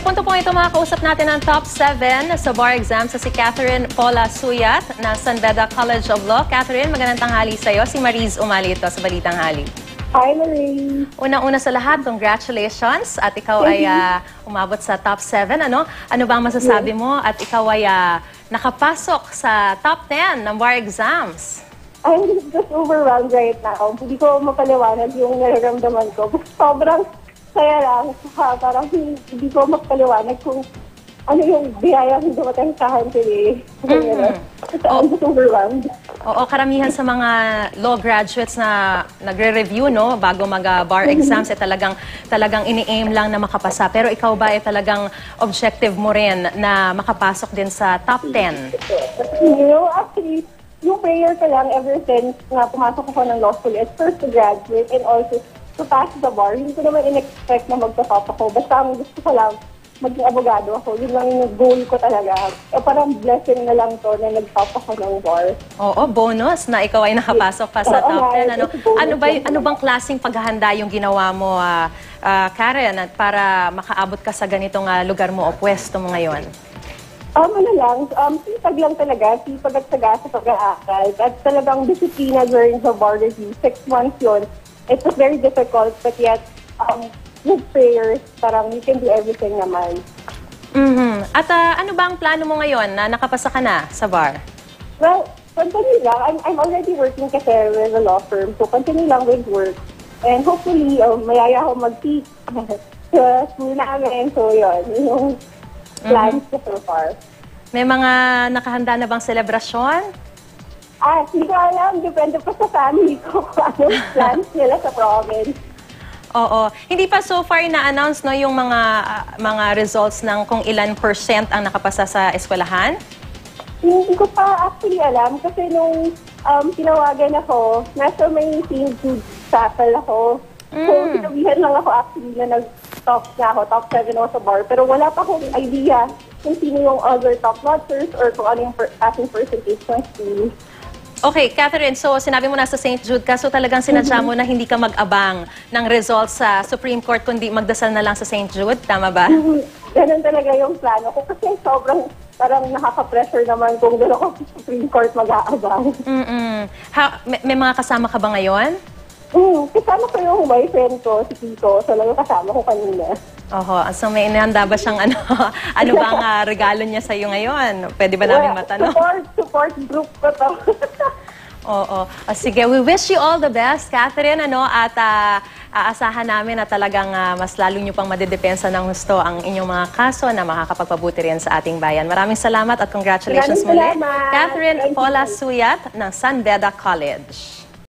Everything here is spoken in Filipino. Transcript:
punto po ito makakausap natin ang top 7 sa bar exam sa si Catherine Paula Suyat na San Beda College of Law. Catherine, magandang tanghali sa iyo. Si Mariz Umali ito sa Balitang Hali. Hi, Marie. Unang-una sa lahat, congratulations. At ikaw ay umabot sa top 7. Ano ba ang masasabi mo? At ikaw ay nakapasok sa top 10 ng bar exams. I'm just overwhelmed right now. Hindi ko mapaliwanag yung nararamdaman ko. Sobrang saya lang. Parang hindi ko mapaliwanag kung ano yung biyayang dumating sa akin today. I'm just overwhelmed. Oo, karamihan sa mga law graduates na nagre-review, no, bago mag-bar exams, talagang ini-aim lang na makapasa. Pero ikaw ba ay talagang objective mo rin na makapasok din sa top 10? Actually, yung prayer ko lang ever since na pumasok ako ng law school is first to graduate and also to pass the bar. Hindi ko naman in-expect na magpa-top ako. Basta ang gusto ko lang, maging abogado ako. Yun lang yung goal ko talaga. Parang blessing na lang to na nag-top ako ng bar. Oo, bonus na ikaw ay nakapasok pa sa top 10. Ano bang klaseng paghahanda yung ginawa mo, Karen, para makaabot ka sa ganitong lugar mo o pwesto mo ngayon? Sipag lang talaga. Sipag at saga sa pag-aaral. At talagang disiplina during the bar review. 6 months yun. It was very difficult, but yet, with prayers, parang you can do everything naman. At ano ba ang plano mo ngayon na nakapasa ka na sa bar? Well, continue lang. I'm already working kasi with a law firm, so continue lang with work. And hopefully, mayaya ako mag-teach sa school namin. So, yun. Yung plans ko so far. May mga nakahanda na bang selebrasyon? Hindi ko alam. Depende pa sa family ko kung anong plans nila sa province. Oo. Hindi pa so far na-announce no, yung mga results ng kung ilan % ang nakapasa sa eskwelahan? Hindi ko pa actually alam kasi nung tinawagan ako, nasa may St. Jude's Chapel ako. So, sinabihan lang ako actually na nag-top na ako, top 7 ako sa bar. Pero wala pa akong idea kung sino yung other top notchers or kung ano yung passing percentage ng school. Okay, Catherine, so sinabi mo na sa St. Jude ka, so talagang sinadya mo na hindi ka mag-abang ng results sa Supreme Court, kundi magdasal na lang sa St. Jude, tama ba? Ganun talaga yung plano ko kasi sobrang parang nakaka-pressure naman kung doon ako sa Supreme Court mag-aabang. May mga kasama ka ba ngayon? Kasama ko yung boyfriend ko, si Kiko. So, lang kasama ko kanina. Oho, so may inihanda ba siyang ano bang regalo niya sa iyo ngayon? Pwede ba namin matanong? Support group ko to. Oo. Sige, we wish you all the best, Catherine, at aasahan namin na talagang mas lalo niyo pang madedepensa ng husto ang inyong mga kaso na makakapagpabuti rin sa ating bayan. Maraming salamat at congratulations muli. Catherine Paula Suyat ng San Beda College.